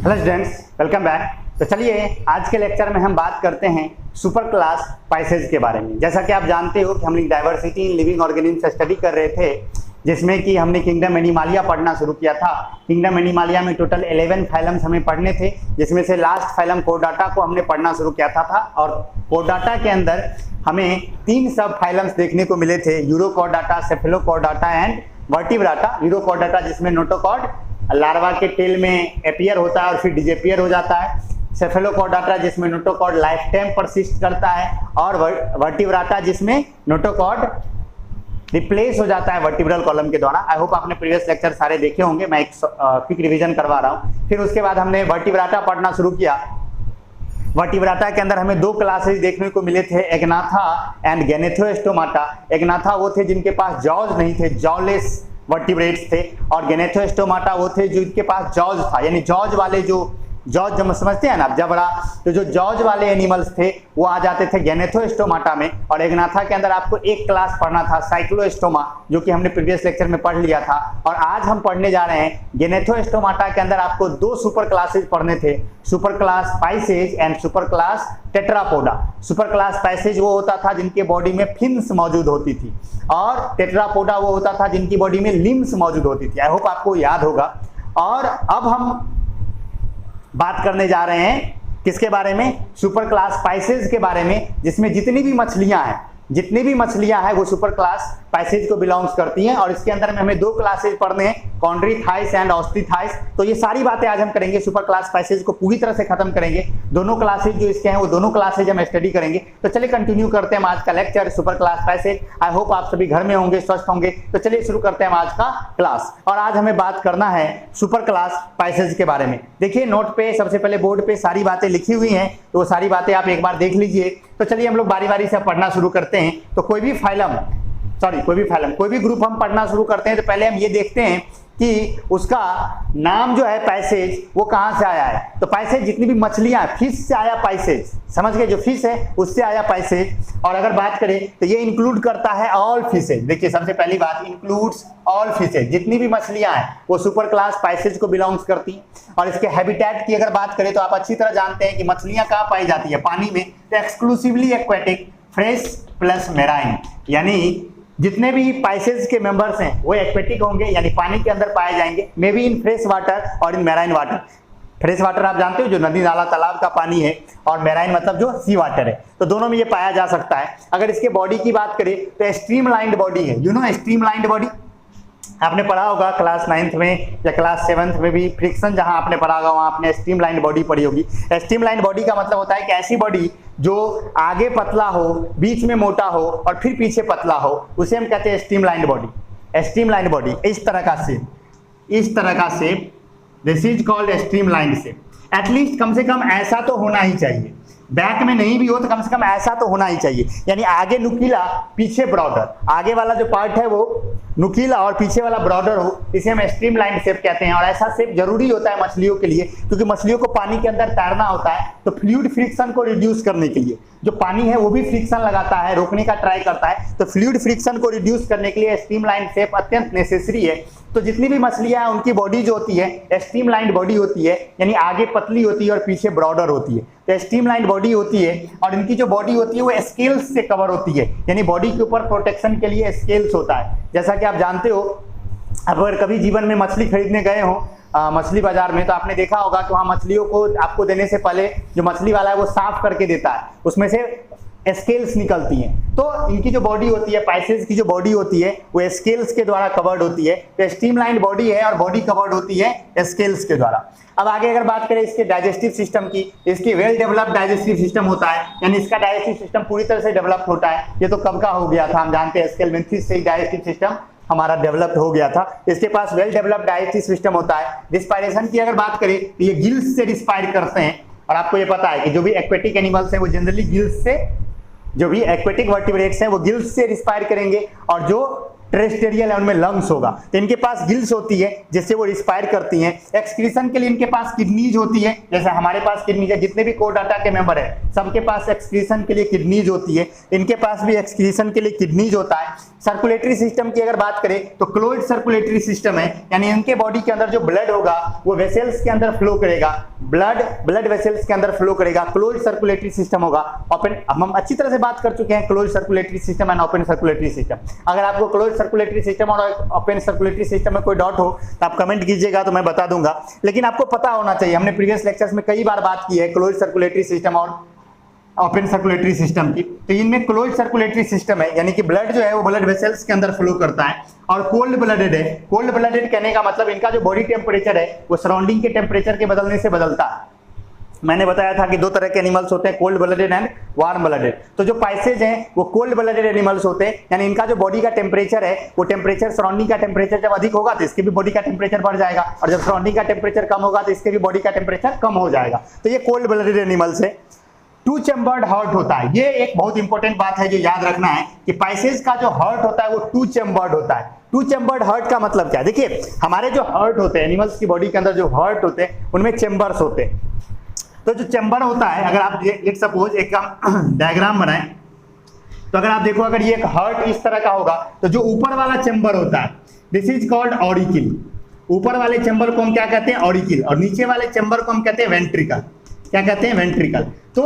Hello students, welcome back. तो चलिए आज के लेक्चर में हम बात करते हैं सुपर क्लास स्पाइसेज के बारे में। जैसा कि आप जानते हो कि हम लोग diversity in living organism study कर रहे थे, जिसमें कि हमने किंगडम एनिमालिया पढ़ना शुरू किया था। किंगडम एनिमालिया में टोटल 11 फाइलम्स हमें पढ़ने थे, जिसमें से लास्ट फाइलम कोर्डाटा को हमने पढ़ना शुरू किया था और कोर्डाटा के अंदर हमें 3 सब फाइलम्स देखने को मिले थे, यूरोकोर्डाटा, सेफेलोकोर्डाटा एंड वर्टिब्राटा। यूरोकोर्डाटा जिसमें नोटोकॉर्ड लार्वा के टेल में अपीयर होता है और फिर डिसअपीयर हो जाता है, सेफेलोकोर्डाटा जिसमें नोटोकॉर्ड लाइफ टाइम परसिस्ट करता है, और वर्टिब्राटा जिसमें नोटोकॉर्ड रिप्लेस हो जाता है वर्टिब्रल कॉलम के द्वारा। आई होप आपने प्रीवियस लेक्चर सारे देखे होंगे, मैं एक क्विक रिवीजन करवा रहा हूँ। फिर उसके बाद हमने वर्टिब्राटा पढ़ना शुरू किया। वर्टिब्राटा के अंदर हमें 2 क्लासेस देखने को मिले थे, एग्नाथा एंड गैनेथोस्टोमाटा। एग्नाथा वो थे जिनके पास जॉज नहीं थे, जॉलेस वर्टिब्रेट्स थे, और गैनेथोस्टोमाटा वो थे जो इनके पास जॉज था, यानी जॉज वाले जो जॉज जो समझते हैं ना आप, जबड़ा, तो जो जॉज वाले एनिमल्स थे वो आ जाते थे गैनेथोस्टोमाटा में। और एग्नाथा के अंदर आपको एक क्लास पढ़ना था साइक्लोस्टोमा, जो कि हमने प्रीवियस लेक्चर में पढ़ लिया था। और आज हम पढ़ने जा रहे हैं गैनेथोस्टोमाटा के अंदर आपको 2 सुपर क्लासेज पढ़ने थे, super class spices and super class Tetrapoda. Super class spices वो होता था जिनके बॉडी में फिन्स मौजूद होती थी, और टेट्रापोडा वो होता था जिनकी बॉडी में लिम्स मौजूद होती थी। आई होप आपको याद होगा। और अब हम बात करने जा रहे हैं किसके बारे में? सुपर क्लास स्पाइसेज के बारे में, जिसमें जितनी भी मछलियां हैं वो सुपर क्लास स्पाइसेज को बिलोंग्स करती हैं। और इसके अंदर में हमें 2 क्लासेज पढ़ने हैं, कॉन्ड्रीथाइस एंड ऑस्ट्रीथाइस। तो ये सारी बातें आज हम करेंगे, सुपर क्लास स्पाइसेज को पूरी तरह से खत्म करेंगे। दोनों क्लासेज जो इसके हैं वो दोनों क्लासेज हम स्टडी करेंगे। तो चलिए कंटिन्यू करते हैं आज का lecture, super class spices. I hope आप सभी घर में होंगे, स्वस्थ होंगे। तो चलिए शुरू करते हैं आज का क्लास। और आज हमें बात करना है सुपर क्लास स्पाइसेज के बारे में। देखिए नोट पे सबसे पहले बोर्ड पे सारी बातें लिखी हुई हैं, तो वो सारी बातें आप एक बार देख लीजिए। तो चलिए हम लोग बारी बारी से पढ़ना शुरू करते हैं। तो कोई भी ग्रुप हम पढ़ना शुरू करते हैं तो पहले हम ये देखते हैं कि उसका नाम जो है पैसेज वो कहां से आया है। तो पैसेज जितनी भी मछलियां, फिश से आया पैसेज, समझ गए, जो फिश है उससे आया पैसेज। और अगर बात करें तो ये इंक्लूड करता है ऑल फिशेज। देखिए सबसे पहली बात, इंक्लूड्स ऑल फिशेज, जितनी भी मछलियां हैं वो सुपर क्लास पैसेज को बिलोंग्स करती हैं। और इसके हैबिटेट की अगर बात करें तो आप अच्छी तरह जानते हैं कि मछलियां कहां पाई जाती है, पानी में। तो exclusively aquatic, fresh plus marine, यानी जितने भी स्पाइसेज के मेंबर्स हैं वो एक्वेटिक होंगे, यानी पानी के अंदर पाए जाएंगे, may be in fresh water और इन मेराइन वाटर। फ्रेश वाटर आप जानते हो जो नदी नाला तालाब का पानी है, और मेराइन मतलब जो सी वाटर है। तो दोनों में ये पाया जा सकता है। अगर इसके बॉडी की बात करें तो स्ट्रीमलाइंड बॉडी है, यू नो स्ट्रीमलाइंड बॉडी आपने पढ़ा होगा क्लास 9th में या क्लास 7th में भी। फ्रिक्शन जहां आपने पढ़ा होगा वहां आपने स्ट्रीमलाइंड बॉडी पढ़ी होगी। स्ट्रीमलाइंड बॉडी का मतलब होता है कि ऐसी बॉडी जो आगे पतला हो, बीच में मोटा हो और फिर पीछे पतला हो, उसे हम कहते हैं स्ट्रीमलाइंड बॉडी। स्ट्रीमलाइंड बॉडी इस तरह का shape, this is called streamlined shape. At least कम से कम ऐसा तो होना ही चाहिए, बैक में नहीं भी हो तो कम से कम ऐसा तो होना ही चाहिए, यानी आगे नुकीला पीछे ब्रॉडर, आगे वाला जो पार्ट है वो नुकीला और पीछे वाला ब्रॉडर हो, इसे हम स्ट्रीमलाइन शेप कहते हैं। और ऐसा शेप जरूरी होता है मछलियों के लिए, क्योंकि मछलियों को पानी के अंदर तैरना होता है। तो फ्लूइड फ्रिक्शन को रिड्यूस करने के लिए जो पानी है वो भी फ्रिक्शन लगाता है, रोकने का ट्राई करता है। तो फ्लूइड फ्रिक्शन को रिड्यूस करने के लिए स्ट्रीमलाइन शेप अत्यंत नेसेसरी है। तो जितनी भी मछलियां हैं उनकी बॉडी जो होती है स्ट्रीमलाइन बॉडी होती है, यानी आगे पतली होती है और पीछे ब्रॉडर होती है। तो स्ट्रीमलाइन बॉडी होती है, और इनकी जो बॉडी होती है वो स्केल्स से कवर होती है, यानी बॉडी के ऊपर प्रोटेक्शन के लिए स्केल्स होता है। जैसा कि आप जानते हो, अगर कभी जीवन में मछली खरीदने गए हो मछली बाजार में, तो आपने देखा होगा कि वहां मछलियों को आपको देने से पहले जो मछली वाला है वो साफ करके देता है, उसमें से स्केल्स निकलती हैं। तो इनकी जो बॉडी होती है, पैसेज की जो बॉडी होती है वो स्केल्स के द्वारा कवर्ड होती है। तो स्ट्रीमलाइन बॉडी है और बॉडी कवर्ड होती है स्केल्स के द्वारा। अब आगे अगर बात करें इसके डाइजेस्टिव सिस्टम की, इसकी वेल डेवलप्ड डाइजेस्टिव सिस्टम होता है, यानी इसका डाइजेस्टिव सिस्टम पूरी तरह से डेवलप होता है। ये तो कब का हो गया था, हम जानते हैं स्केलमेंथिस से डाइजेस्टिव सिस्टम हमारा डेवलप्ड हो गया था। इसके पास वेल डेवलप्ड डाइजेस्टिव सिस्टम होता है। रिस्पायरेशन की अगर बात करें तो ये गिल्स से रिस्पायर करते हैं, और आपको ये पता है कि जो भी एक्वेटिक एनिमल्स हैं वो जनरली गिल्स से, जो भी एक्वेटिक वर्टिब्रेट्स हैं वो गिल्स से रिस्पायर करेंगे, और जो टेरेस्टेरियल है, उनमें लंग्स होगा। तो इनके पास गिल्स होती है जिससे वो रिस्पायर करती हैं। एक्सक्रीशन के लिए इनके पास किडनीज होती है, जैसे हमारे पास किडनीज है, जितने भी कोर्डाटा के मेंबर है सबके पास एक्सक्रीशन के लिए किडनीज होती है, इनके पास भी एक्सक्रीशन के लिए किडनीज होता है। सर्कुलेटरी सिस्टम की अगर बात करें तो क्लोज्ड सर्कुलेटरी सिस्टम है, यानी इनके बॉडी के अंदर जो ब्लड होगा वो वेसल्स के अंदर फ्लो करेगा, ब्लड वेसल्स के अंदर फ्लो करेगा, क्लोज्ड सर्कुलेटरी सिस्टम होगा। ओपन, हम अच्छी तरह से बात कर चुके हैं closed circulatory system and open circulatory system. अगर आपको क्लोज्ड सर्कुलेटरी सिस्टम और ओपन सर्कुलेटरी सिस्टम में कोई डाउट हो तो आप कमेंट कीजिएगा तो मैं बता दूंगा, लेकिन आपको पता होना चाहिए, हमने प्रीवियस लेक्चर्स में कई बार बात की है क्लोज्ड सर्कुलेटरी सिस्टम और ओपन सर्कुलेटरी सिस्टम की। तो इनमें क्लोज्ड सर्कुलेटरी सिस्टम है, यानी कि ब्लड जो है वो ब्लड वेसल्स के अंदर फ्लो करता है, और कोल्ड ब्लडेड है। कोल्ड ब्लडेड कहने का मतलब इनका जो बॉडी टेम्परेचर है वो सराउंडिंग के टेम्परेचर के बदलने से बदलता है। मैंने बताया था कि दो तरह के एनिमल्स होते हैं, cold blooded and warm blooded. तो जो पाइसेज हैं वो कोल्ड ब्लडेड एनिमल्स होते हैं, यानी इनका जो बॉडी का टेम्परेचर है वो टेम्परेचर सराउंडिंग का टेम्परेचर जब अधिक होगा तो इसके भी बॉडी का टेम्परेचर बढ़ जाएगा, और जब सराउंडिंग का टेम्परेचर कम होगा तो इसके भी बॉडी का टेम्परेचर कम हो जाएगा। तो ये कोल्ड ब्लडेड एनिमल्स है। टू चैम्बर्ड हार्ट होता है, ये एक बहुत इंपॉर्टेंट बात है जो याद रखना है कि पाइसेज का जो हार्ट होता है वो टू चैम्बर्ड होता है। टू चैम्बर्ड हार्ट का मतलब क्या है? देखिए हमारे जो हार्ट होते हैं एनिमल्स की बॉडी के अंदर जो हार्ट होते हैं उनमें चैम्बर्स होते हैं। तो जो चैम्बर होता है, अगर आप लेट सपोज एक डायग्राम बनाएं तो अगर आप देखो, अगर ये एक हार्ट इस तरह का होगा तो जो ऊपर वाला चैम्बर होता है दिस इज कॉल्ड ऑरिकिल। ऊपर वाले चैम्बर को हम क्या कहते हैं? ऑरिकिल। और नीचे वाले चैम्बर को हम कहते हैं वेंट्रिकल। क्या कहते हैं? वेंट्रिकल। तो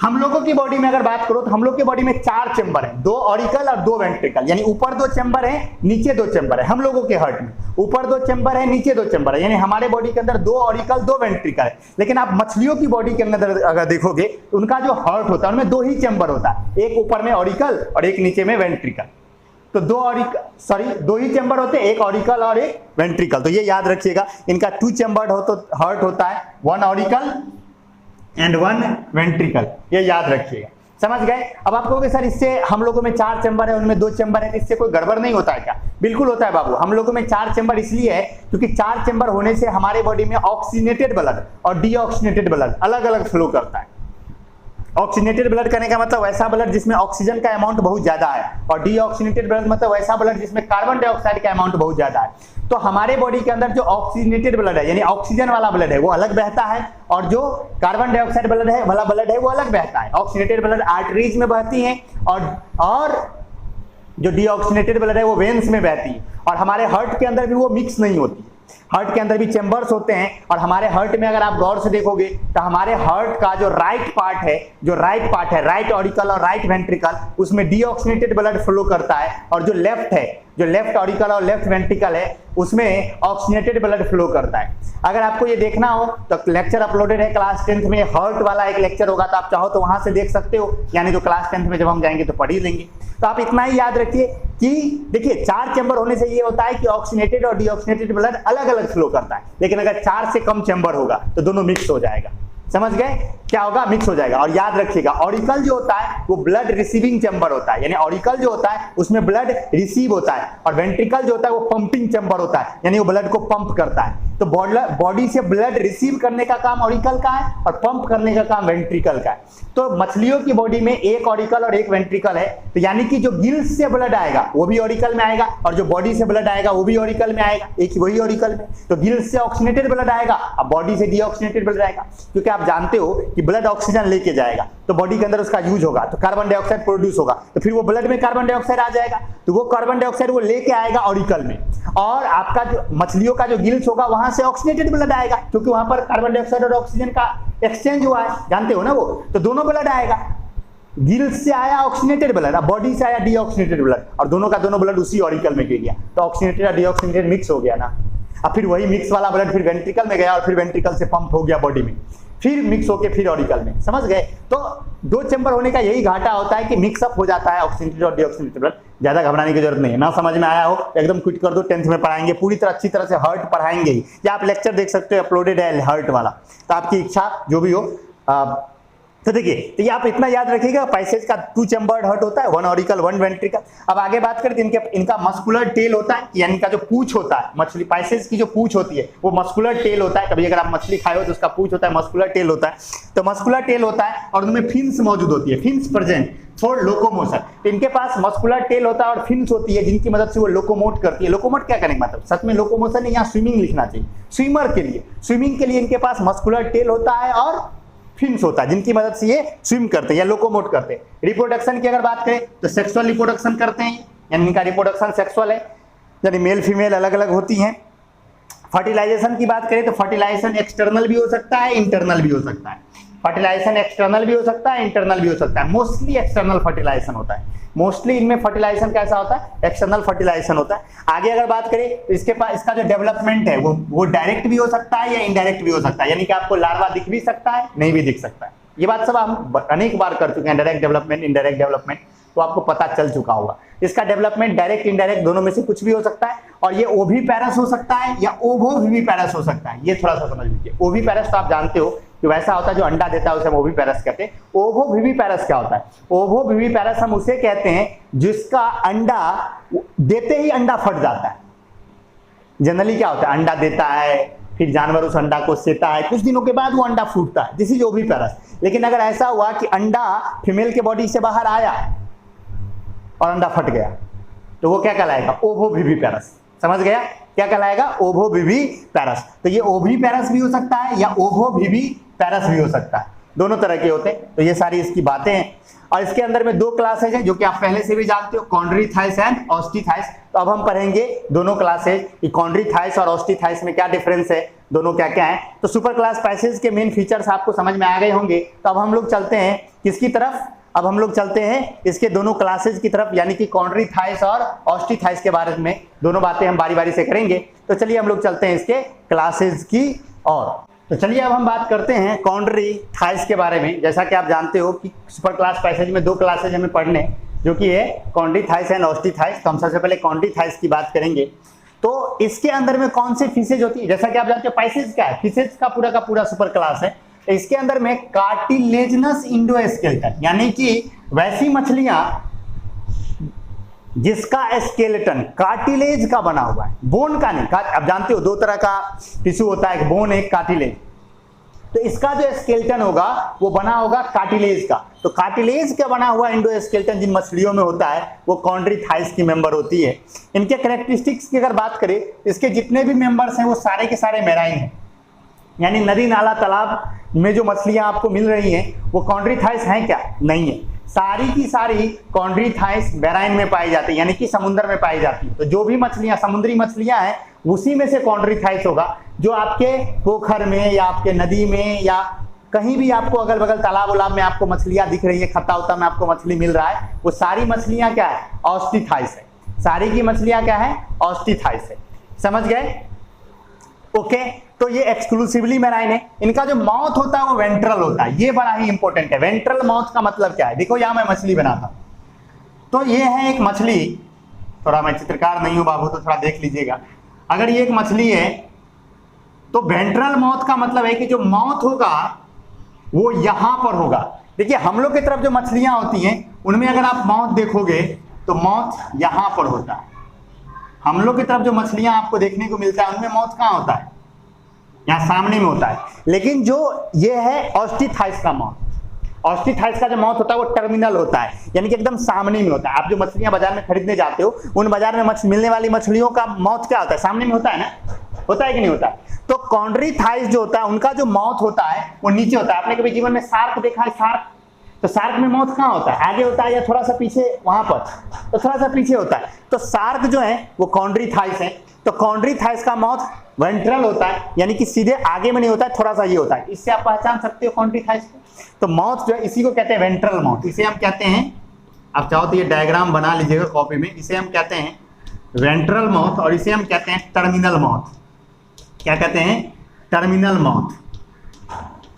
हम लोगों की बॉडी में अगर बात करो तो हम लोग की बॉडी में 4 चैम्बर हैं, 2 ऑरिकल और 2 वेंट्रिकल, यानी ऊपर 2 चैम्बर है नीचे 2 चैम्बर है। हम लोगों के हार्ट में ऊपर 2 चैम्बर है नीचे 2 चैम्बर है, यानी हमारे बॉडी के अंदर 2 ऑरिकल 2 वेंट्रिकल है। लेकिन आप मछलियों की बॉडी के अंदर अगर देखोगे तो उनका जो हार्ट होता है उनमें 2 ही चैम्बर होता है, एक ऊपर में ऑरिकल और एक नीचे में वेंट्रिकल। तो 2 ही चैम्बर होते हैं, एक ऑरिकल और एक वेंट्रिकल। तो ये याद रखिएगा, इनका 2 चैम्बर्ड हार्ट होता है, 1 ऑरिकल एंड 1 वेंट्रिकल, ये याद रखिएगा। समझ गए? अब आप कहोगे सर इससे हम लोगों में 4 चैम्बर है उनमें 2 चैम्बर है, इससे कोई गड़बड़ नहीं होता है क्या? बिल्कुल होता है बाबू। हम लोगों में 4 चैम्बर इसलिए है क्योंकि 4 चैम्बर होने से हमारे बॉडी में ऑक्सीजनेटेड ब्लड और डीऑक्सीजनेटेड ब्लड अलग अलग फ्लो करता है। ऑक्सीजनेटेड ब्लड करने का मतलब वैसा ब्लड जिसमें ऑक्सीजन का अमाउंट बहुत ज्यादा है, और डीऑक्सीजनेटेड ब्लड मतलब वैसा ब्लड जिसमें कार्बन डाइऑक्साइड का अमाउंट बहुत ज्यादा है। तो हमारे बॉडी के अंदर जो ऑक्सीजनेटेड ब्लड है यानी ऑक्सीजन वाला ब्लड है वो अलग बहता है, और जो कार्बन डाइऑक्साइड ब्लड है वाला ब्लड है वो अलग बहता है। ऑक्सीजनेटेड ब्लड आर्टरीज में बहती है और जो डीऑक्सीजनेटेड ब्लड है वो वेन्स में बहती है, और हमारे हार्ट के अंदर भी वो मिक्स नहीं होती। हार्ट के अंदर भी चैम्बर्स होते हैं, और हमारे हार्ट में अगर आप गौर से देखोगे तो हमारे हार्ट का जो राइट पार्ट है राइट ऑरिकल और राइट वेंट्रिकल, उसमें डीऑक्सीजनेटेड ब्लड फ्लो करता है, और जो लेफ्ट ऑरिकल और लेफ्ट वेंट्रिकल है उसमें ऑक्सीजनेटेड ब्लड फ्लो करता है। अगर आपको ये देखना हो तो लेक्चर अपलोडेड है क्लास 10th में, हार्ट वाला एक लेक्चर होगा, तो आप चाहो तो वहां से देख सकते हो, यानी जो क्लास 10th में जब हम जाएंगे तो पढ़ ही लेंगे। तो आप इतना ही याद रखिए कि देखिए 4 चैम्बर होने से ये होता है कि ऑक्सीजनेटेड और डीऑक्सीजनेटेड ब्लड अलग अलग फ्लो करता है, लेकिन अगर 4 से कम चैम्बर होगा तो दोनों मिक्स हो जाएगा। समझ गए? क्या होगा? मिक्स हो जाएगा। और याद रखिएगा ऑरिकल जो होता है वो ब्लड रिसीविंग चैम्बर होता है, यानी ऑरिकल जो होता है उसमें ब्लड रिसीव होता है, और वेंट्रिकल जो होता है वो पंपिंग चैम्बर होता है, यानी वो ब्लड को पंप करता है। तो बॉडी से ब्लड रिसीव करने का काम ऑरिकल का है और पंप करने का काम वेंट्रिकल का है। तो मछलियों की बॉडी में एक ऑरिकल और एक वेंट्रिकल है, तो यानी कि जो गिल्स से ब्लड आएगा वो भी ऑरिकल में आएगा, और जो बॉडी से ब्लड आएगा वो भी ऑरिकल में आएगा, एक ही वही ऑरिकल में। तो गिल्स से ऑक्सीजनेटेड ब्लड आएगा, अब बॉडी से डीऑक्सीजनेटेड ब्लड आएगा, क्योंकि आप जानते हो कि ब्लड ऑक्सीजन लेके जाएगा तो बॉडी के अंदर उसका यूज होगा, तो कार्बन डाइऑक्साइड प्रोड्यूस होगा, तो फिर वो ब्लड में कार्बन डाइऑक्साइड आ जाएगा, तो वो कार्बन डाइऑक्साइड वो लेके आएगा ऑरिकल में, और आपका जो मछलियों का जो गिल्स होगा वहां से ऑक्सीजनेटेड ब्लड आएगा, क्योंकि वहां पर कार्बन डाइऑक्साइड और ऑक्सीजन का एक्सचेंज हुआ है, जानते हो ना वो, तो दोनों ब्लड आएगा। गिल्स से आया ऑक्सीजनेटेड ब्लड, अब बॉडी से आया डीऑक्सीजनेटेड ब्लड, और दोनों का दोनों ब्लड उसी ऑरिकल में गिर गया, तो ऑक्सीजनेटेड और डीऑक्सीजनेटेड मिक्स हो गया ना। अब फिर वही मिक्स वाला ब्लड फिर वेंट्रिकल में गया, और फिर वेंट्रिकल से पंप हो गया बॉडी में, फिर मिक्स होके फिर ऑरिकल में। समझ गए? तो 2 चैम्बर होने का यही घाटा होता है कि मिक्सअप हो जाता है ऑक्सीजनेटेड और डीऑक्सीजनेटेड ब्लड। ज्यादा घबराने की जरूरत नहीं है। ना समझ में आया हो एकदम क्विट कर दो, 10th में पढ़ाएंगे पूरी तरह अच्छी तरह से, हार्ट पढ़ाएंगे ही। या आप लेक्चर देख सकते हो अपलोडेड है हार्ट वाला, तो आपकी इच्छा जो भी हो तो देखिए, तो ये आप इतना याद रखिएगा, पैसेज का 2 चैम्बर्ड हार्ट होता है, 1 ऑरिकल 1 वेंट्रिकल। अब आगे बात करें तो इनका मस्कुलर टेल होता है, यानी का जो पूंछ होता है, मछली पैसेज की जो पूंछ होती है वो मस्कुलर टेल होता है। कभी अगर आप मछली खाए हो तो उसका पूंछ होता है, मस्कुलर टेल होता है। तो मस्कुलर टेल होता है और उनमें फिन्स मौजूद होती है, फिन्स प्रेजेंट फॉर लोकोमोशन। तो इनके पास मस्कुलर टेल होता है और फिन्स होती है जिनकी मदद से वो लोकोमोट करती है। लोकोमोट क्या करेंगे, मतलब सच में लोकोमोशन नहीं, यहाँ स्विमिंग लिखना चाहिए। स्विमिंग के लिए इनके पास मस्कुलर टेल होता है और फिन्स होता है जिनकी मदद से ये स्विम करते हैं या लोकोमोट करते हैं। रिप्रोडक्शन की अगर बात करें तो सेक्सुअल रिप्रोडक्शन करते हैं, यानी इनका रिप्रोडक्शन सेक्सुअल है, यानी मेल फीमेल अलग अलग होती हैं। फर्टिलाइजेशन की बात करें तो फर्टिलाइजेशन एक्सटर्नल भी हो सकता है, इंटरनल भी हो सकता है। फर्टिलाइजेशन एक्सटर्नल भी हो सकता है, इंटरनल भी हो सकता है। मोस्टली एक्सटर्नल फर्टिलाइजेशन होता है, मोस्टली इनमें फर्टिलाइजेशन कैसा होता है, एक्सटर्नल फर्टिलाइजेशन होता है। आगे अगर बात करें तो इसके पास इसका जो डेवलपमेंट है वो डायरेक्ट भी हो सकता है या इनडायरेक्ट भी हो सकता है, यानी कि आपको लार्वा दिख भी सकता है, नहीं भी दिख सकता है। ये बात सब हम अनेक बार कर चुके हैं, डायरेक्ट डेवलपमेंट, इनडायरेक्ट डेवलपमेंट, तो आपको पता चल चुका होगा। इसका डेवलपमेंट डायरेक्ट इंडायरेक्ट दोनों में से कुछ भी हो सकता है, और ये ओविपेरस हो सकता है या ओवोविविपेरस हो सकता है। ये थोड़ा सा समझ लीजिए। ओविपेरस तो आप जानते हो कि वैसा होता है जो अंडा देता है उसे हम ओविपेरस कहते हैं। ओवोविविपेरस क्या होता है, ओवोविविपेरस हम उसे कहते हैं जिसका अंडा देते ही अंडा फट जाता है। जनरली क्या होता है, अंडा देता है, फिर जानवर उस अंडा को सेता है, कुछ दिनों के बाद वो अंडा फूटता है, दिस इज ओविपेरस। लेकिन अगर ऐसा हुआ कि अंडा फीमेल के बॉडी से बाहर आया और अंडा फट गया तो वो क्या कहलाएगा, ओवोविविपेरस। समझ गया, क्या कहलाएगा, ओवोविविपेरस। तो ये ओविपेरस भी हो सकता है या ओवोविविपेरस भी हो सकता है, दोनों तरह के होते हैं। तो ये सारी इसकी बातें हैं। और इसके अंदर में 2 क्लासेज हैं जो कि आप पहले से भी जानते हो, कॉन्ड्रीथाइस एंड ऑस्टिथाइस। तो अब हम पढ़ेंगे दोनों क्लासेज कि कॉन्ड्रीथाइस और ऑस्टिथाइस में क्या डिफरेंस है, दोनों क्या क्या है। तो सुपर क्लास पैसेज के मेन फीचर्स आपको समझ में आ गए होंगे। तो अब हम लोग चलते हैं किसकी तरफ, अब हम लोग चलते हैं इसके दोनों क्लासेज की तरफ, यानी कि कॉन्ड्रीथाइस और ऑस्टिथाइस के बारे में दोनों बातें हम बारी बारी से करेंगे। तो चलिए हम लोग चलते हैं इसके क्लासेज की और। तो चलिए अब हम बात करते हैं कॉन्ड्रीथाइस के बारे में। जैसा कि आप जानते हो कि सुपर क्लास पैसेज में 2 क्लासेज हमें पढ़ने, जो कि है कॉन्ड्रीथाइस एंड ऑस्टिथाइस। तो हम सबसे पहले कॉन्ड्रीथाइस की बात करेंगे। तो इसके अंदर में कौन से फिशेज होती है, जैसा कि आप जानते हो पैसेज क्या है, फिशेज का पूरा सुपर क्लास है। इसके अंदर में कार्टिलेजनस इंडोस्केलेटन, यानी कि वैसी मछलियां जिसका स्केलेटन कार्टिलेज का बना हुआ है, बोन का नहीं। आप जानते हो 2 तरह का टिश्यू होता है, एक बोन एक कार्टिलेज। तो इसका जो स्केलेटन होगा वो बना होगा कार्टिलेज का। तो कार्टिलेज का बना हुआ इंडोस्केलेटन जिन मछलियों में होता है वो कॉन्ड्रीथाइस की मेंबर होती है। इनके कैरेक्टरिस्टिक्स की अगर बात करें, इसके जितने भी मेंबर्स हैं वो सारे के सारे मैराइन हैं, यानी नदी नाला तालाब में जो मछलियां आपको मिल रही हैं वो कॉन्ड्रीथाइस हैं क्या, नहीं है। सारी की सारी कॉन्ड्रीथाइस मैराइन में पाई जाती है, यानी कि समुद्र में पाई जाती है। तो जो भी मछलियां समुद्री मछलियां हैं उसी में से कॉन्ड्रीथाइस होगा। जो आपके पोखर में या आपके नदी में या कहीं भी आपको अगल बगल तालाब उलाब में आपको मछलियां दिख रही है, खत्ता उत्ता में आपको मछली मिल रहा है, वो सारी मछलियां क्या है, ऑस्टिथाइस है। सारी की मछलियां क्या है, ऑस्टिथाइस है। समझ गए, ओके। तो ये एक्सक्लूसिवली मैराइन है। इनका जो माउथ होता है वो वेंट्रल होता है, ये बड़ा ही इंपॉर्टेंट है। वेंट्रल माउथ का मतलब क्या है, देखो यहां मैं मछली बना था, तो ये है एक मछली, थोड़ा मैं चित्रकार नहीं हूं बाबू तो थोड़ा देख लीजिएगा। अगर ये एक मछली है तो वेंट्रल माउथ का मतलब है कि जो माउथ होगा वो यहां पर होगा। देखिए हम लोग की तरफ जो मछलियां होती हैं उनमें अगर आप माउथ देखोगे तो माउथ यहां पर होता है। हम लोग की तरफ जो मछलियां आपको देखने को मिलता है उनमें माउथ कहां होता है, यहाँ सामने में होता है। लेकिन जो ये है ऑस्टिथाइस का माउथ, ऑस्टिथाइस का जो माउथ होता है वो टर्मिनल होता है, यानी कि एकदम सामने में होता है। आप जो मछलियां बाजार में खरीदने जाते हो उन बाजार में मिलने वाली मछलियों का माउथ क्या होता है, सामने में होता है ना, होता है कि नहीं होता है। तो कॉन्ड्रीथाइस जो होता है उनका जो माउथ होता है वो नीचे होता है। आपने कभी जीवन में शार्क देखा है, शार्क, तो शार्क में माउथ कहाँ होता है, आगे होता है या थोड़ा सा पीछे, वहां पर तो थोड़ा सा पीछे होता है। तो शार्क जो है वो कॉन्ड्रीथाइस है। तो कॉन्ड्रीथाइस का माउथ वेंट्रल होता है, यानी कि सीधे आगे में नहीं होता है, थोड़ा सा ये होता है। इससे आप पहचान सकते हो कॉन्ड्रीथाइस को। तो माउथ जो है इसी को कहते हैं वेंट्रल माउथ। इसे हम कहते हैं, आप चाहो तो ये डायग्राम बना लीजिएगा कॉपी में, इसे हम कहते हैं वेंट्रल माउथ और इसे हम कहते हैं टर्मिनल माउथ। क्या कहते हैं, टर्मिनल माउथ।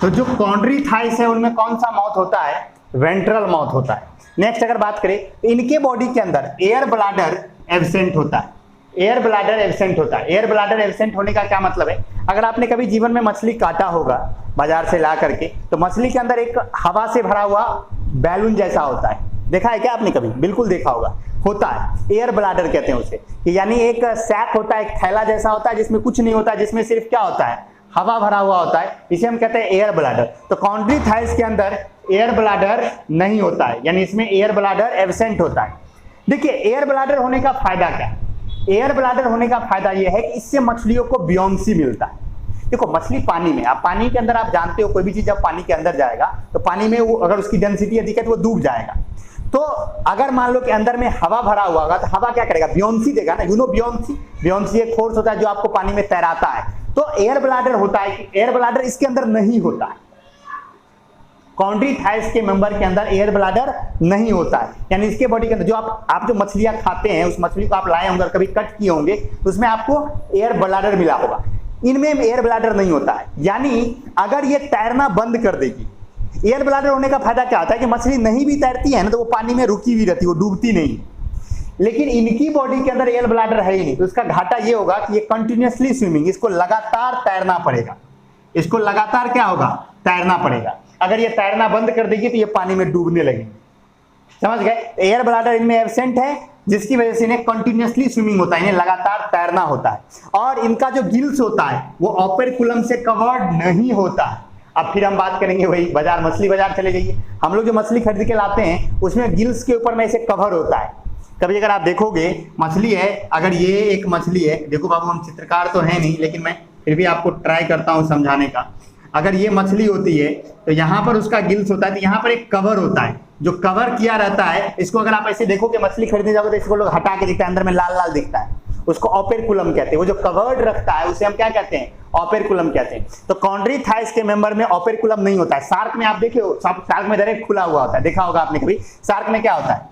तो जो कॉन्ड्रीथाइस है उनमें कौन सा माउथ होता है, वेंट्रल माउथ होता है। नेक्स्ट अगर बात करें तो इनके बॉडी के अंदर एयर ब्लाडर एब्सेंट होता है। एयर ब्लैडर एब्सेंट होता है। एयर ब्लैडर एब्सेंट होने का क्या मतलब है, अगर आपने कभी जीवन में मछली काटा होगा बाजार से ला करके, तो मछली के अंदर एक हवा से भरा हुआ बैलून जैसा होता है, देखा है क्या आपने कभी? बिल्कुल देखा होगा, होता है, एयर ब्लैडर कहते हैं उसे। कि यानी एक सैक होता है, एक थैला जैसा होता है जिसमें कुछ नहीं होता, जिसमें सिर्फ क्या होता है, हवा भरा हुआ होता है, इसे हम कहते हैं एयर ब्लैडर। तो कॉन्ट्रीथाइस के अंदर एयर ब्लैडर नहीं होता है, यानी इसमें एयर ब्लैडर एब्सेंट होता है। देखिए एयर ब्लैडर होने का फायदा क्या है? एयर ब्लैडर होने का फायदा यह है कि इससे मछलियों को बियोंसी मिलता है। देखो मछली पानी में, आप पानी के अंदर आप जानते हो कोई भी चीज जब पानी के अंदर जाएगा तो पानी में वो अगर उसकी डेंसिटी अधिक है तो वो डूब जाएगा। तो अगर मान लो कि अंदर में हवा भरा हुआ होगा तो हवा क्या करेगा, बियोंसी देगा ना। यू नो बियोंसी, बियोंसी एक फोर्स होता है जो आपको पानी में तैराता है। तो एयर ब्लैडर होता है कि एयर ब्लैडर इसके अंदर नहीं होता है, कॉन्ट्रीथाइस के मेंबर के अंदर एयर ब्लैडर नहीं होता है। यानी इसके बॉडी के अंदर जो आप जो मछलियां खाते हैं, उस मछली को आप लाए होंगे, कभी कट किए होंगे, तो उसमें आपको एयर ब्लैडर मिला होगा, इनमें एयर ब्लैडर नहीं होता है। यानी अगर ये तैरना बंद कर देगी, एयर ब्लैडर होने का फायदा क्या होता है कि मछली नहीं भी तैरती है ना तो वो पानी में रुकी हुई रहती है, वो डूबती नहीं। लेकिन इनकी बॉडी के अंदर एयर ब्लैडर है ही नहीं, तो इसका घाटा ये होगा कि ये कंटिन्यूअसली स्विमिंग, इसको लगातार तैरना पड़ेगा, इसको लगातार क्या होगा, तैरना पड़ेगा। अगर ये तैरना बंद कर देगी तो ये पानी में डूबने लगेंगे, समझ गए? एयर ब्लैडर इनमें एब्सेंट है, जिसकी वजह से इन्हें कंटिन्यूअसली स्विमिंग होता है, इन्हें लगातार तैरना होता है। और इनका जो गिल्स होता है वो ओपेरकुलम से कवर्ड नहीं होता है। अब फिर हम बात करेंगे वही बाजार, मछली बाजार चले जाइए, हम लोग जो मछली खरीद के लाते हैं उसमें गिल्स के ऊपर में ऐसे कवर होता है। कभी अगर आप देखोगे मछली है, अगर ये एक मछली है, देखो बाबू हम चित्रकार तो है नहीं लेकिन मैं फिर भी आपको ट्राई करता हूँ समझाने का। अगर ये मछली होती है तो यहाँ पर उसका गिल्स होता है, तो यहाँ पर एक कवर होता है जो कवर किया रहता है। इसको अगर आप ऐसे देखोगे मछली खरीदने जाओगे तो इसको लोग हटा के दिखता है, अंदर में लाल लाल दिखता है, उसको ओपेरकुलम कहते हैं। वो जो कवर्ड रखता है उसे हम क्या कहते हैं, ओपेरकुलम कहते हैं। तो कॉन्ट्रीथाइस के मेंबर में ओपेरकुलम नहीं होता है। शार्क में आप देखिए, शार्क में डायरेक्ट खुला हुआ होता है, देखा होगा आपने कभी। शार्क में क्या होता है,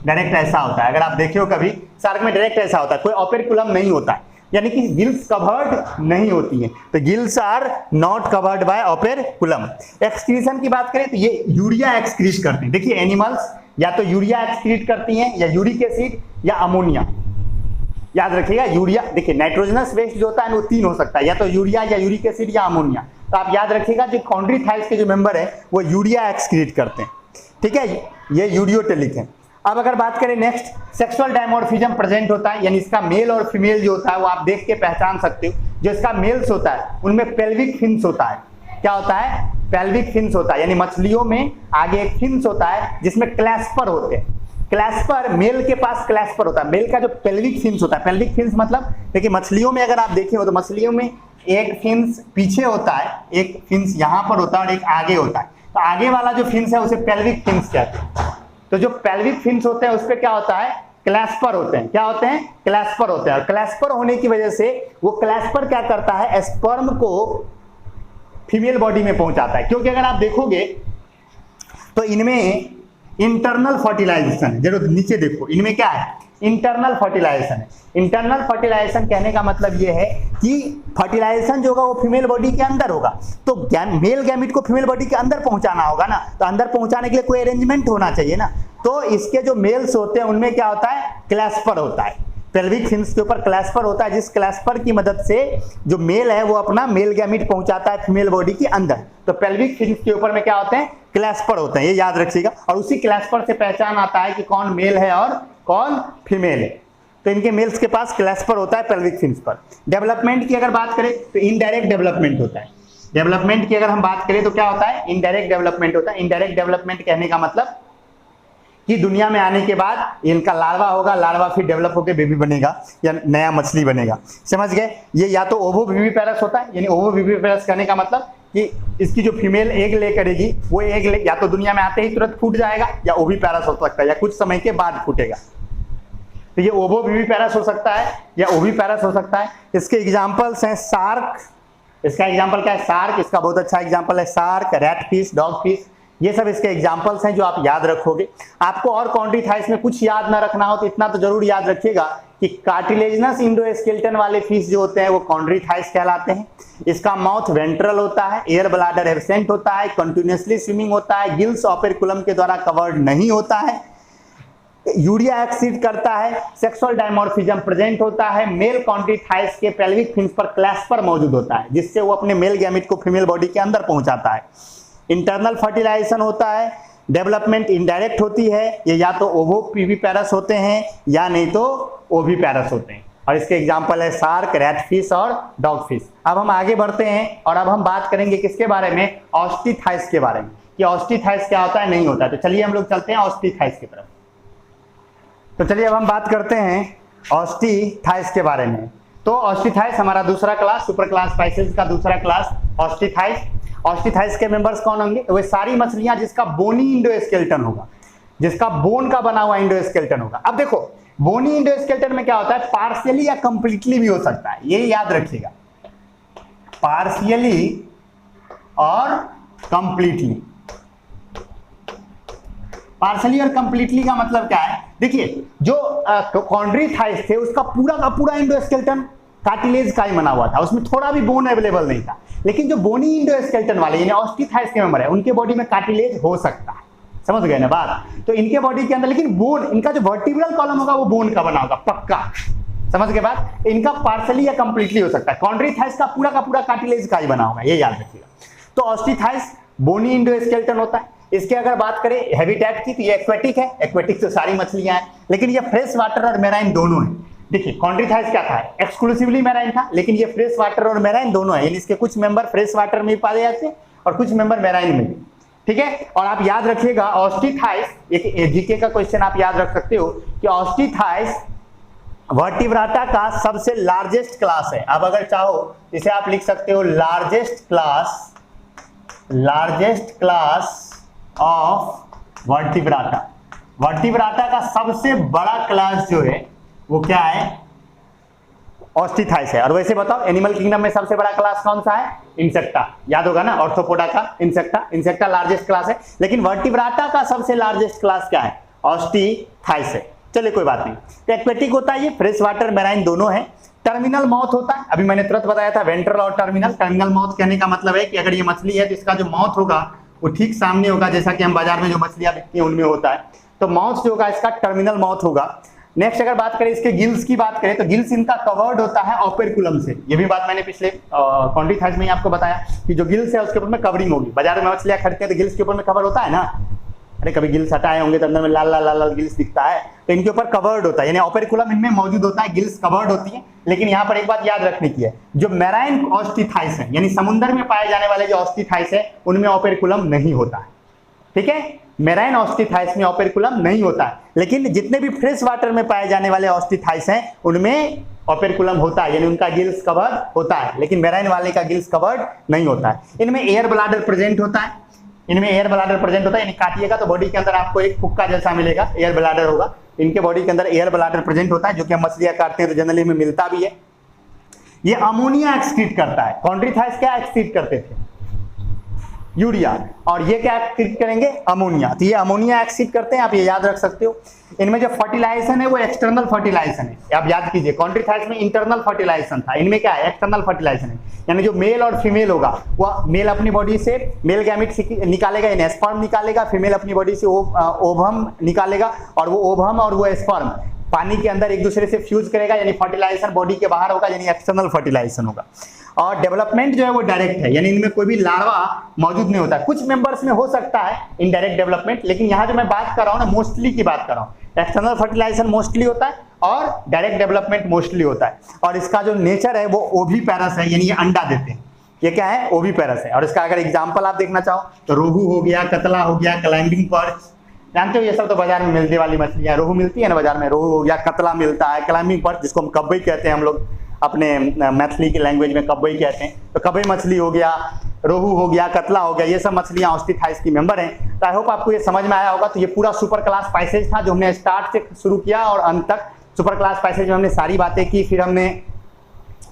डायरेक्ट ऐसा होता है, अगर आप देखे हो कभी शार्क में डायरेक्ट ऐसा होता है, कोई ओपेरकुलम नहीं होता है, यानी कि गिल्स कवर्ड नहीं होती है। तो gills are not covered by operculum. Excretion की बात करें तो ये यूरिया एक्सक्रीट करते हैं। देखिए एनिमल्स या तो यूरिया एक्सक्रीट करती हैं, या यूरिक एसिड, या अमोनिया। याद रखिएगा यूरिया, देखिए नाइट्रोजनस वेस्ट जो होता है वो तीन हो सकता है, या तो यूरिया या यूरिक एसिड या अमोनिया। तो आप याद रखिएगा जो कॉन्ट्रीथाइस के जो मेंबर है वो यूरिया एक्सक्रीट करते हैं, ठीक है, ये यूरियोटेलिक है। अब अगर बात करें नेक्स्ट, सेक्सुअल डायमॉर्फिज्म प्रेजेंट होता है, यानी इसका मेल और फीमेल जो होता है वो आप देख के पहचान सकते हो। जो इसका मेल्स होता है उनमें पेल्विक फिन्स होता है। क्या होता है, पेल्विक फिन्स होता है, यानी मछलियों में आगे एक फिन्स होता है जिसमें क्लैस्पर होते हैं। क्लैस्पर, मेल के पास क्लैस्पर होता है। मेल का जो पेल्विक फिन्स होता है, पेल्विक फिन्स मतलब देखिए मछलियों में अगर आप देखें हो तो मछलियों में एक फिन्स पीछे होता है, एक फिन्स यहाँ पर होता है और एक आगे होता है। तो आगे वाला जो फिन्स है उसे पेल्विक फिन्स कहते हैं। तो जो पेल्विक फिन्स होते हैं उस पर क्या होता है, क्लैस्पर होते हैं। क्या होते हैं, क्लैस्पर होते हैं। और क्लैस्पर होने की वजह से वो क्लैस्पर क्या करता है, स्पर्म को फीमेल बॉडी में पहुंचाता है। क्योंकि अगर आप देखोगे तो इनमें इंटरनल फर्टिलाइजेशन है, जरूर नीचे देखो, इनमें क्या है, इंटरनल फर्टिलाइजेशन है। इंटरनल फर्टिलाइजेशन कहने का मतलब ये है कि फर्टिलाइजेशन जो होगा वो फीमेल बॉडी के अंदर होगा, तो मेल गैमिट को फीमेल बॉडी के अंदर पहुंचाना होगा ना, तो अंदर पहुंचाने के लिए कोई अरेंजमेंट होना चाहिए ना। तो इसके जो मेल्स होते हैं उनमें क्या होता है, क्लैस्पर होता है। पेल्विक फिन्स के ऊपर क्लैस्पर होता है, जिस क्लैस्पर की मदद से जो मेल है वो अपना मेल गैमिट पहुंचाता है फीमेल बॉडी के अंदर। तो पेल्विक फिन्स के ऊपर में क्या होते हैं, क्लैस्पर होते हैं, ये याद रखिएगा। और उसी क्लैस्पर से पहचान आता है कि कौन मेल है और कौन फीमेल है। तो इनके मेल्स के पास क्लैस्पर होता है पेल्विक फिन्स पर। डेवलपमेंट की अगर बात करें तो इनडायरेक्ट डेवलपमेंट होता है। डेवलपमेंट की अगर हम बात करें तो क्या होता है, इनडायरेक्ट डेवलपमेंट होता है। इनडायरेक्ट डेवलपमेंट कहने का मतलब कि दुनिया में आने के बाद इनका लार्वा होगा, लार्वा फिर डेवलप होकर बेबी बनेगा या नया मछली बनेगा, समझ गए। ये या तो ओवोविविपेरस होता है, यानी ओवोविविपेरस कहने का मतलब कि इसकी जो फीमेल एग ले करेगी वो एग या तो दुनिया में आते ही तुरंत फूट जाएगा, या ओविपेरस हो सकता है, या कुछ समय के बाद फूटेगा। तो ये ओवोविविपेरस हो सकता है या ओविपेरस हो सकता है। इसके एग्जाम्पल्स हैं शार्क, इसका एग्जाम्पल क्या है, शार्क, इसका बहुत अच्छा एग्जाम्पल है shark, rat fish, dog fish, ये सब इसके एग्जाम्पल्स हैं जो आप याद रखोगे। आपको और कॉन्ट्रीथाइस में कुछ याद ना रखना हो तो इतना तो जरूर याद रखिएगा कि कार्टिलेजिनस इंडोस्केलेटन वाले फिश जो होते हैं वो कॉन्ट्रीथाइस कहलाते हैं। इसका माउथ वेंट्रल होता है, एयर ब्लैडर एब्सेंट होता है, कंटिन्यूअसली स्विमिंग होता है, गिल्स ओपेरकुलम के द्वारा कवर्ड नहीं होता है। यूरिया एक्सीड करता है, सेक्सुअल डायमॉर्फिज्म प्रेजेंट होता है, मेल कॉन्ट्रीथाइस के पेल्विक फिन्स पर क्लैस्पर मौजूद होता है जिससे वो अपने मेल गैमेट को फीमेल बॉडी के अंदर पहुंचाता है। इंटरनल फर्टिलाइजेशन होता है, डेवलपमेंट इनडायरेक्ट होती है, ये या तो ओविपेरस होते हैं या नहीं तो ओविपेरस होते हैं, और इसके एग्जांपल है शार्क, रैटफिश और डॉगफिश। अब हम आगे बढ़ते हैं और अब हम बात करेंगे किसके बारे में, ऑस्टिथाइस के बारे में, कि ऑस्टिथाइस क्या होता है, नहीं होता है। तो चलिए हम लोग चलते हैं ऑस्टिथाइस की तरफ। तो चलिए अब हम बात करते हैं ऑस्टिथाइस के बारे में। तो ऑस्टिथाइस हमारा दूसरा क्लास, सुपर क्लास स्पाइसेस का दूसरा क्लास ऑस्टिथाइस। ऑस्टिथाइस के मेंबर्स कौन होंगे, तो वे सारी मछलियां जिसका बोनी इंडोस्केलेटन होगा, जिसका बोन का बना हुआ इंडोस्केलेटन होगा। अब देखो बोनी इंडोस्केलेटन में क्या होता है, पार्शियली या कंप्लीटली भी हो सकता है, ये याद रखिएगा, पार्शियली और कंप्लीटली। पार्शियली और कंप्लीटली का मतलब क्या है, देखिए जो कॉन्ड्रीथाइस थे उसका पूरा का पूरा इंडोस्केलेटन कार्टिलेज का ही बना हुआ था, उसमें थोड़ा भी बोन अवेलेबल नहीं था। लेकिन जो बोनी इंडोस्केलेटन वाले यानी ऑस्टिथाइस के मेंबर है उनके बॉडी में कार्टिलेज हो सकता है, समझ गए ना बात। तो इनके बॉडी के अंदर लेकिन बोन, इनका जो वर्टिब्रल कॉलम होगा वो बोन का बना होगा पक्का, समझ गए बात। इनका पार्शियली या कंप्लीटली हो सकता है, कॉन्ड्रीथाइस का पूरा कार्टिलेज का ही बना होगा, ये याद रखिएगा। तो ऑस्टिथाइस बोनी इंडोस्केलेटन होता है। इसके अगर बात करें हैबिटेट की तो ये एक्वेटिक है, एक्वेटिक तो सारी मछलियां हैं, लेकिन ये फ्रेश वाटर और मेराइन दोनों है। देखिए कॉन्ड्रीथाइस क्या था, एक्सक्लूसिवली मेराइन था, लेकिन ये फ्रेश वाटर और मेराइन दोनों है, यानी इसके कुछ मेंबर फ्रेश वाटर में पाए जाते हैं और कुछ मेंबर मेराइन में भी, ठीक है। और आप याद रखिएगा ऑस्टिथाइस, एक जीके का क्वेश्चन आप याद रख सकते हो कि ऑस्टिथाइस वर्टिब्राटा का सबसे लार्जेस्ट क्लास है। अब अगर चाहो इसे आप लिख सकते हो लार्जेस्ट क्लास ऑफ वर्टिब्राटा। वर्टिब्राटा का सबसे बड़ा क्लास जो है वो क्या है, ऑस्टिथाइस है। और वैसे बताओ एनिमल किंगडम में सबसे बड़ा क्लास कौन सा है, इंसेक्टा, याद होगा ना, ऑर्थोपोडा का इंसेक्टा लार्जेस्ट क्लास है, लेकिन वर्टिब्राटा का सबसे लार्जेस्ट क्लास क्या है, ऑस्टिथाइस है। चलिए कोई बात नहीं। तो एक्वेटिक होता है ये, फ्रेश वाटर मेराइन दोनों है। टर्मिनल माउथ होता है, अभी मैंने तुरंत बताया था वेंट्रल और टर्मिनल। टर्मिनल माउथ कहने का मतलब है कि अगर ये मछली है तो इसका जो माउथ होगा वो ठीक सामने होगा, जैसा कि हम बाजार में जो मछलियां बिकती हैं उनमें होता है। तो माउथ जो होगा इसका टर्मिनल माउथ होगा। नेक्स्ट अगर बात करें इसके गिल्स की बात करें तो गिल्स इनका कवर्ड होता है ओपेरकुलम से। ये भी बात मैंने पिछले कॉन्ड्रीथाइस में ही आपको बताया कि जो गिल्स है उसके ऊपर में कवरिंग होगी। बाजार में मछलियां खरीदते हैं तो गिल्स के ऊपर में कवर होता है ना, अरे कभी गिल्स हटाए होंगे तो अंदर में लाल लाल लाल लाल गिल्स दिखता है, तो इनके ऊपर कवर्ड होता है, यानी ओपेरकुलम इनमें मौजूद होता है, गिल्स कवर्ड होती है। लेकिन यहाँ पर एक बात याद रखने की है, जो मैराइन ऑस्टिथाइस है यानी समुद्र में पाए जाने वाले जो ऑस्टिथाइस है उनमें ओपेरकुलम नहीं होता है, ठीक है। मैराइन ऑस्टिथाइस में ओपेरकुलम नहीं होता है, लेकिन जितने भी फ्रेश वाटर में पाए जाने वाले ऑस्टिथाइस हैं उनमें ओपेरकुलम होता है, यानी उनका गिल्स कवर्ड होता है, लेकिन मैराइन वाले का गिल्स कवर्ड नहीं होता है। इनमें एयर ब्लाडर प्रेजेंट होता है, यानी काटिएगा तो बॉडी के अंदर आपको एक फुक्का जैसा मिलेगा, एयर ब्लाडर होगा। इनके बॉडी के अंदर एयर ब्लाडर प्रेजेंट होता है, जो कि हम मछलियां काटते हैं तो जनरली में मिलता भी है। ये अमोनिया एक्सक्रीट करता है। कॉन्ड्रीथाइस क्या एक्सक्रीट करते थे, यूरिया, और ये क्या एक्सक्रीट करेंगे, अमोनिया। तो ये अमोनिया एक्सक्रीट करते हैं, आप ये याद रख सकते हो। इनमें जो फर्टिलाइजेशन है वो एक्सटर्नल फर्टिलाइजेशन है, आप याद कीजिए। कॉन्ड्रीथाइस में इंटरनल फर्टिलाइजेशन था, इनमें क्या है, एक्सटर्नल फर्टिलाइजेशन है, यानी जो मेल और फीमेल होगा वो मेल अपनी बॉडी से मेल गैमेट निकालेगा, यानी स्पर्म निकालेगा, फीमेल अपनी बॉडी से ओवम निकालेगा, और वो ओवम और वो स्पर्म पानी के अंदर एक दूसरे से फ्यूज करेगा, यानी फर्टिलाइजेशन बॉडी के बाहर होगा, यानी एक्सटर्नल फर्टिलाइजेशन होगा। और डेवलपमेंट जो है वो डायरेक्ट है, यानी इनमें कोई भी लार्वा मौजूद नहीं होता। कुछ मेंबर्स में हो सकता है इनडायरेक्ट डेवलपमेंट, लेकिन यहाँ जो मैं बात कर रहा हूँ ना मोस्टली की बात कर रहा हूँ, एक्सटर्नल फर्टिलाइजेशन मोस्टली होता है और डायरेक्ट डेवलपमेंट मोस्टली होता है। और इसका जो नेचर है वो ओविपेरस है, यानी ये अंडा देते हैं। ये क्या है, ओविपेरस है। और इसका अगर एग्जाम्पल आप देखना चाहो तो रोहू हो गया, कतला हो गया, क्लाइंबिंग पर्च, जानते हो ये सब तो बाजार में मिलने वाली मछलियां। रोहू मिलती है ना बाजार में, रोहू हो गया, कतला मिलता है, क्लाइंबिंग पर्च जिसको हम कब्बई कहते हैं, हम लोग अपने मैथिली की लैंग्वेज में कब्बई कहते हैं। तो कब्बई मछली हो गया, रोहू हो गया, कतला हो गया, ये सब मछलियां ऑस्टिथाइस की मेंबर हैं। तो आई होप आपको ये समझ में आया होगा। तो ये पूरा सुपर क्लास पैसेज था जो हमने स्टार्ट से शुरू किया और अंत तक। सुपर क्लास पैसेज में हमने सारी बातें की, फिर हमने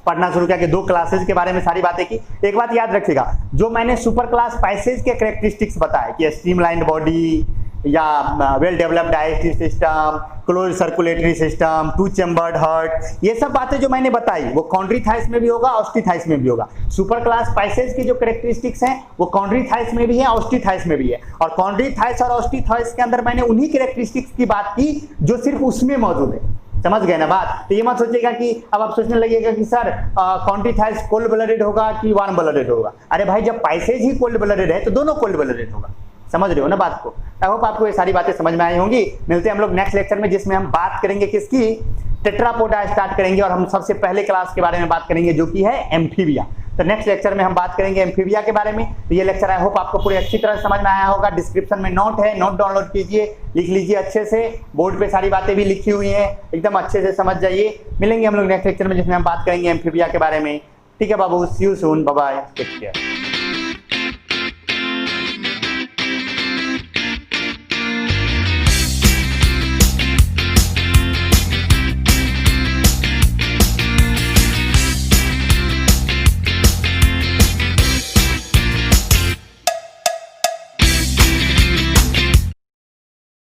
पढ़ना शुरू किया कि 2 क्लासेज के बारे में सारी बातें की। एक बात याद रखिएगा, जो मैंने सुपर क्लास पैसेज के कैरेक्टरिस्टिक्स बताए कि स्ट्रीमलाइन बॉडी, या well developed digestive system, close circulatory system, two chambered heart, ये सब बातें जो मैंने बताई वो कॉन्ड्रीथाइस में भी होगा, ऑस्टिथाइस में भी होगा। सुपर क्लास पाइसेज की जो कैरेक्टरिस्टिक्स हैं वो कॉन्ड्रीथाइस में भी है, ऑस्टिथाइस में भी है। और कॉन्ड्रीथाइस और ऑस्टिथाइस के अंदर मैंने उन्हीं कैरेक्टरिस्टिक्स की बात की जो सिर्फ उसमें मौजूद है। समझ गए ना बात? तो ये मत सोचिएगा कि अब आप सोचने लगेगा कि सर कॉन्ड्रीथाइस कोल्ड ब्लडेड होगा कि वार्म ब्लडेड होगा। अरे भाई, जब पाइसेज ही कोल्ड ब्लडेड है तो दोनों कोल्ड ब्लडेड होगा। समझ रहे हो ना बात को? आई होप आपको ये सारी बातें समझ में आई होंगी। मिलते हैं हम लोग नेक्स्ट लेक्चर में, जिसमें हम बात करेंगे किसकी, टेट्रापोडा स्टार्ट करेंगे और हम सबसे पहले क्लास के बारे में बात करेंगे जो कि है एम्फीबिया। तो नेक्स्ट लेक्चर में हम बात करेंगे एम्फीबिया के बारे में। तो ये लेक्चर आई होप आपको पूरी अच्छी तरह समझ में आया होगा। डिस्क्रिप्शन में नोट है, नोट डाउनलोड कीजिए, लिख लीजिए अच्छे से, बोर्ड पे सारी बातें भी लिखी हुई हैं, एकदम अच्छे से समझ जाइए। मिलेंगे हम लोग नेक्स्ट लेक्चर में जिसमें हम बात करेंगे एम्फीबिया के बारे में। ठीक है बाबू, see you soon, bye bye, take care.